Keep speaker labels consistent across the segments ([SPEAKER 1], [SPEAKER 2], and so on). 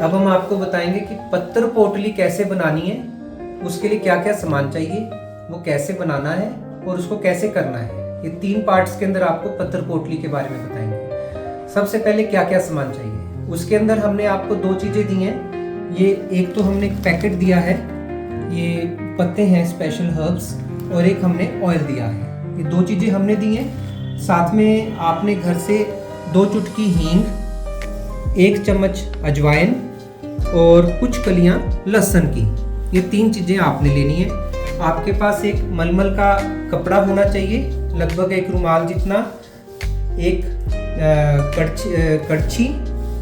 [SPEAKER 1] अब हम आपको बताएंगे कि पत्थर पोटली कैसे बनानी है, उसके लिए क्या क्या सामान चाहिए, वो कैसे बनाना है और उसको कैसे करना है। ये 3 पार्ट्स के अंदर आपको पत्थर पोटली के बारे में बताएंगे। सबसे पहले क्या क्या सामान चाहिए, उसके अंदर हमने आपको 2 चीज़ें दी हैं। ये एक तो हमने एक पैकेट दिया है, ये पत्ते हैं स्पेशल हर्ब्स, और एक हमने ऑयल दिया है। ये 2 चीज़ें हमने दी हैं। साथ में आपने घर से 2 चुटकी हींग, 1 चम्मच अजवाइन और कुछ कलियां लहसुन की, ये 3 चीज़ें आपने लेनी है। आपके पास एक मलमल का कपड़ा होना चाहिए, लगभग 1 रुमाल जितना, एक कड़छी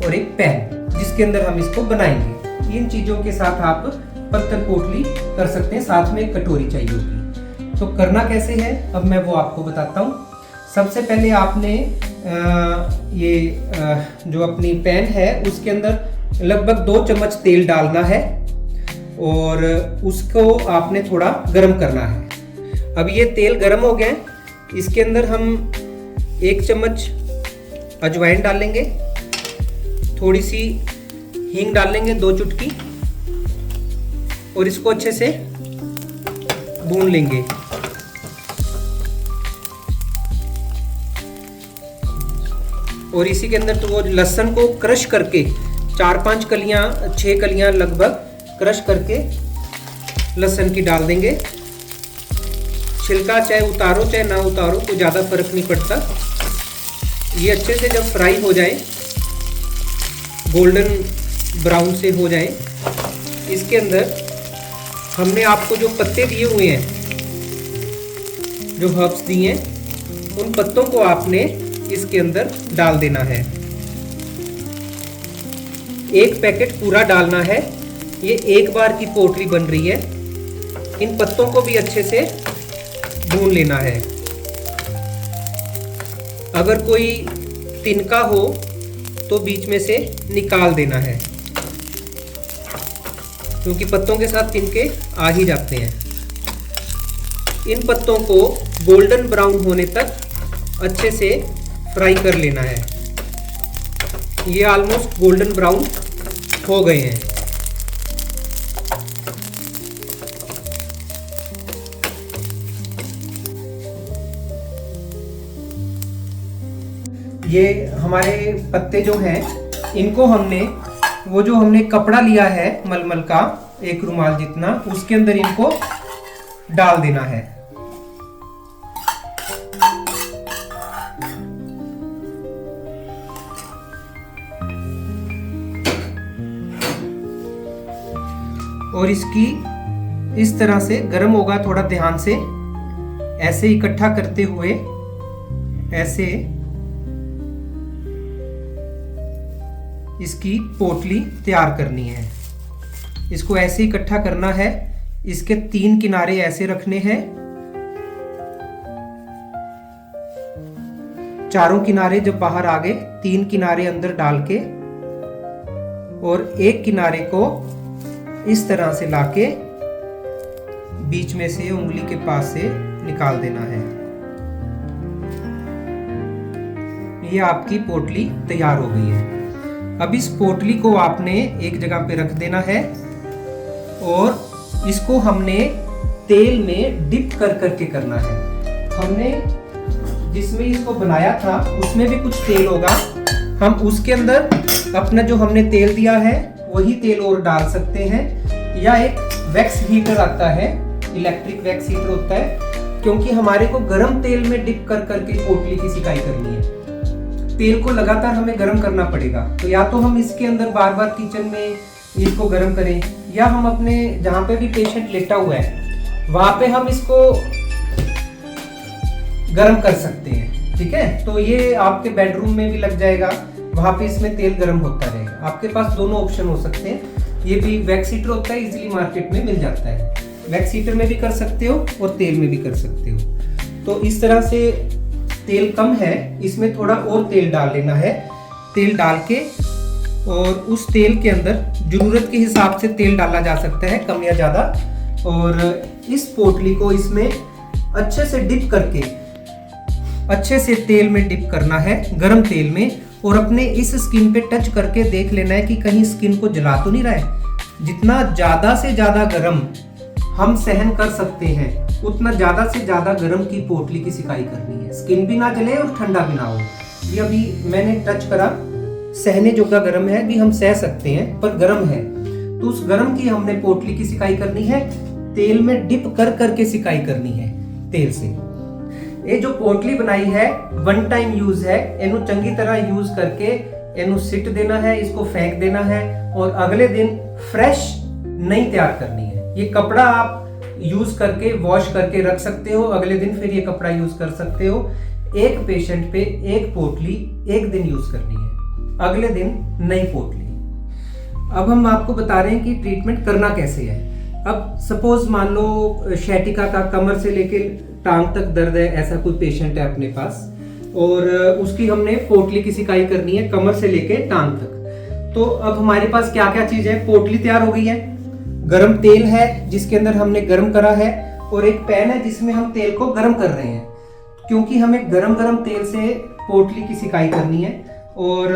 [SPEAKER 1] और एक पैन जिसके अंदर हम इसको बनाएंगे। इन चीज़ों के साथ आप पत्थर पोटली कर सकते हैं। साथ में एक कटोरी चाहिए होगी। तो करना कैसे है अब मैं वो आपको बताता हूँ। सबसे पहले आपने जो अपनी पैन है उसके अंदर लगभग 2 चम्मच तेल डालना है और उसको आपने थोड़ा गर्म करना है। अब ये तेल गर्म हो गया है, इसके अंदर हम 1 चम्मच अजवाइन डालेंगे, थोड़ी सी हींग डालेंगे 2 चुटकी, और इसको अच्छे से भून लेंगे। और इसी के अंदर तो वो लहसुन को क्रश करके 4-5 कलियां, 6 कलियां लगभग क्रश करके लहसुन की डाल देंगे। छिलका चाहे उतारो चाहे ना उतारो, कोई ज़्यादा फर्क नहीं पड़ता। ये अच्छे से जब फ्राई हो जाए, गोल्डन ब्राउन से हो जाए, इसके अंदर हमने आपको जो पत्ते दिए हुए हैं, जो हर्ब्स दिए हैं, उन पत्तों को आपने इसके अंदर डाल देना है। 1 पैकेट पूरा डालना है। ये 1 बार की पोटली बन रही है। इन पत्तों को भी अच्छे से भून लेना है। अगर कोई तिनका हो तो बीच में से निकाल देना है, क्योंकि पत्तों के साथ तिनके आ ही जाते हैं। इन पत्तों को गोल्डन ब्राउन होने तक अच्छे से फ्राई कर लेना है। ये ऑलमोस्ट गोल्डन ब्राउन हो गए हैं। ये हमारे पत्ते जो हैं, इनको हमने वो जो हमने कपड़ा लिया है मलमल का 1 रुमाल जितना, उसके अंदर इनको डाल देना है। और इसकी इस तरह से गर्म होगा, थोड़ा ध्यान से ऐसे इकट्ठा करते हुए ऐसे इसकी पोटली तैयार करनी है। इसको ऐसे इकट्ठा करना है। इसके 3 किनारे ऐसे रखने हैं, चारों किनारे जब बाहर आ गए, 3 किनारे अंदर डाल के और 1 किनारे को इस तरह से लाके बीच में से उंगली के पास से निकाल देना है। ये आपकी पोटली तैयार हो गई है। अब इस पोटली को आपने एक जगह पे रख देना है और इसको हमने तेल में डिप कर करके करना है। हमने जिसमें इसको बनाया था उसमें भी कुछ तेल होगा, हम उसके अंदर अपना जो हमने तेल दिया है वही तेल और डाल सकते हैं, या एक वैक्स हीटर आता है, इलेक्ट्रिक वैक्स हीटर होता है, क्योंकि हमारे को गर्म तेल में डिप कर करके पोटली की सिकाई करनी है। तेल को लगातार हमें गर्म करना पड़ेगा। तो या तो हम इसके अंदर बार बार किचन में इसको गर्म करें, या हम अपने जहाँ पे भी पेशेंट लेटा हुआ है वहां पे हम इसको गर्म कर सकते हैं। ठीक है, तो ये आपके बेडरूम में भी लग जाएगा, वहां पे इसमें तेल गर्म होता रहेगा। आपके पास दोनों ऑप्शन हो सकते हैं। ये भी वैक्स हीटर होता है, इजीली मार्केट में मिल जाता है। वैक्स हीटर में भी कर सकते हो और तेल में भी कर सकते हो। तो इस तरह से तेल कम है, इसमें थोड़ा और तेल डाल लेना है। तेल डाल के और उस तेल के अंदर जरूरत के हिसाब से तेल डाला जा सकता है, कम या ज़्यादा। और इस पोटली को इसमें अच्छे से डिप करके, अच्छे से तेल में डिप करना है, गरम तेल में, और अपने इस स्किन पे टच करके देख लेना है कि कहीं स्किन को जला तो नहीं रहा है। जितना ज़्यादा से ज़्यादा गर्म हम सहन कर सकते हैं उतना ज़्यादा से ज़्यादा गर्म की पोटली की सिकाई करनी है। स्किन भी ना जले और ठंडा भी ना हो। ये अभी मैंने टच करा, सहने जोगा गर्म है, भी हम सह सकते हैं पर गर्म है, तो उस गर्म की हमने पोटली की सिकाई करनी है। तेल में डिप कर करके सिकाई करनी है तेल से। ये जो पोटली बनाई है वन टाइम यूज है, इन्हें चंगी तरह यूज करके इन्हें सिट देना है, इसको फेंक देना है और अगले दिन फ्रेश नई तैयार करनी है। ये कपड़ा आप यूज करके वॉश करके रख सकते हो, अगले दिन फिर ये कपड़ा यूज कर सकते हो। एक पेशेंट पे एक पोटली एक दिन यूज करनी है, अगले दिन नई पोटली। अब हम आपको बता रहे हैं कि ट्रीटमेंट करना कैसे है। अब सपोज मान लो शैटिका का कमर से लेके टांग तक दर्द है, ऐसा कोई पेशेंट है अपने पास और उसकी हमने पोटली की सिकाई करनी है कमर से लेके टांग तक। तो अब हमारे पास क्या क्या चीज है, पोटली तैयार हो गई है, गरम तेल है जिसके अंदर हमने गरम करा है और एक पैन है जिसमें हम तेल को गरम कर रहे हैं, क्योंकि हमें गरम गरम तेल से पोटली की सिकाई करनी है। और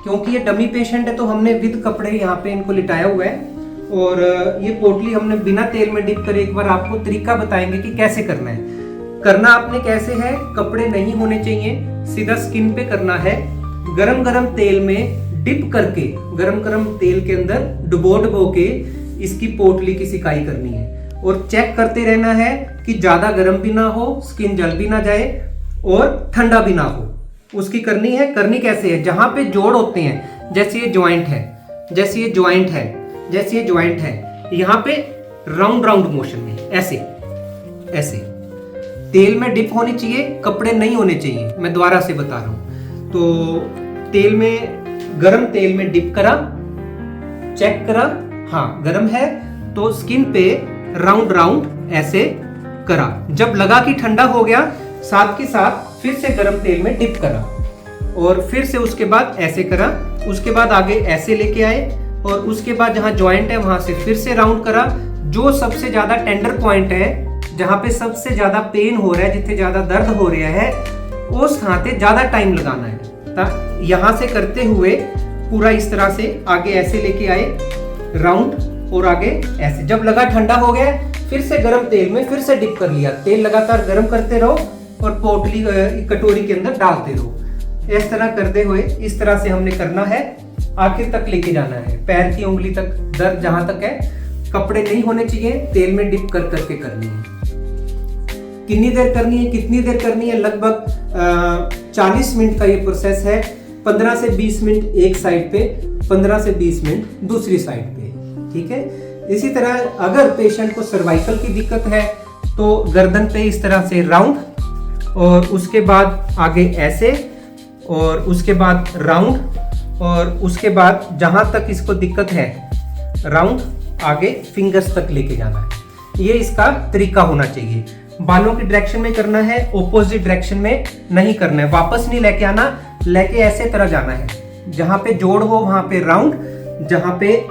[SPEAKER 1] क्योंकि ये डमी पेशेंट है तो हमने विद कपड़े यहाँ पे इनको लिटाया हुआ है और ये पोटली हमने बिना तेल में डिप करे, एक बार आपको तरीका बताएंगे कि कैसे करना है। करना आपने कैसे है, कपड़े नहीं होने चाहिए, सीधा स्किन पे करना है। गरम गरम तेल में डिप करके गरम गरम तेल के अंदर डुबो के इसकी पोटली की सिकाई करनी है और चेक करते रहना है कि ज्यादा गर्म भी ना हो, स्किन जल भी ना जाए और ठंडा भी ना हो। उसकी करनी है। करनी कैसे है, जहां पे जोड़ होते हैं, जैसे ये ज्वाइंट है, जैसे ये ज्वाइंट है, जैसे ये ज्वाइंट है, यहाँ पे राउंड राउंड मोशन में ऐसे ऐसे तेल में डिप होनी चाहिए, कपड़े नहीं होने चाहिए। मैं दोबारा से बता रहा हूं। तो तेल में, गरम तेल में डिप करा, चेक करा, हाँ गरम है, तो स्किन पे राउंड राउंड ऐसे करा। जब लगा कि ठंडा हो गया, साथ के साथ फिर से गरम तेल में डिप करा और फिर से उसके बाद ऐसे करा, उसके बाद आगे ऐसे लेके आए और उसके बाद जहां ज्वाइंट है वहां से फिर से राउंड करा। जो सबसे ज्यादा टेंडर पॉइंट है, जहां पे सबसे ज्यादा पेन हो रहा है, जिथे ज्यादा दर्द हो रहा है, उस स्थान पे ज्यादा टाइम लगाना है। यहां से करते हुए पूरा इस तरह से आगे ऐसे लेके आए राउंड और आगे ऐसे। जब लगा ठंडा हो गया, फिर से गर्म तेल में फिर से डिप कर लिया। तेल लगातार गर्म करते रहो और पोटली कटोरी के अंदर डालते रहो। इस तरह करते हुए इस तरह से हमने करना है, आखिर तक लेके जाना है, पैर की उंगली तक, दर्द जहां तक है। कपड़े नहीं होने चाहिए, तेल में डिप कर करके करनी है। कितनी देर करनी है, कितनी देर करनी है, लगभग 40 मिनट का ये प्रोसेस है। 15 से 20 मिनट एक साइड पे, 15 से 20 मिनट दूसरी साइड पे, ठीक है। इसी तरह अगर पेशेंट को सर्वाइकल की दिक्कत है तो गर्दन पे इस तरह से राउंड और उसके बाद आगे ऐसे और उसके बाद राउंड और उसके बाद जहां तक इसको दिक्कत है राउंड आगे फिंगर्स तक लेके जाना है। ये इसका तरीका होना चाहिए। बालों की डायरेक्शन में करना है, ऑपोजिट डायरेक्शन में नहीं करना है। वापस नहीं लेके आना, लेके ऐसे तरह जाना है। जहां पे जोड़ हो वहां पे राउंड, जहां पे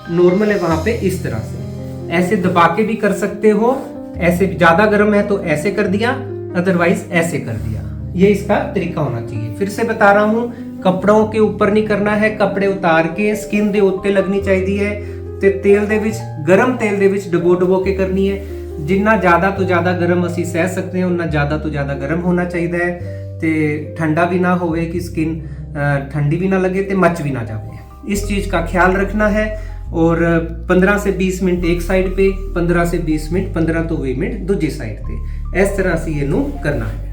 [SPEAKER 1] नॉर्मल है वहां पे इस तरह से ऐसे दबा के भी कर सकते हो। ऐसे ज्यादा गर्म है तो ऐसे कर दिया, अदरवाइज ऐसे कर दिया। ये इसका तरीका होना चाहिए। फिर से बता रहा हूं, कपड़ों के ऊपर नहीं करना है, कपड़े उतार के स्किन दे उत्ते लगनी चाहिए ते तेल दे विच, गरम तेल दे विच डबो के करनी है। जिन्ना ज्यादा तो ज्यादा गर्म असी सह सकते हैं, उन्ना ज्यादा तो ज्यादा गर्म होना चाहिए ते ठंडा भी ना होवे कि स्किन ठंडी भी ना लगे ते मच भी ना जाए। इस चीज का ख्याल रखना है। और 15 से 20 मिनट एक साइड पे, 15 से 20 मिनट, 15 तो 20 मिनट दूसरी साइड पे, इस तरह से ये करना है।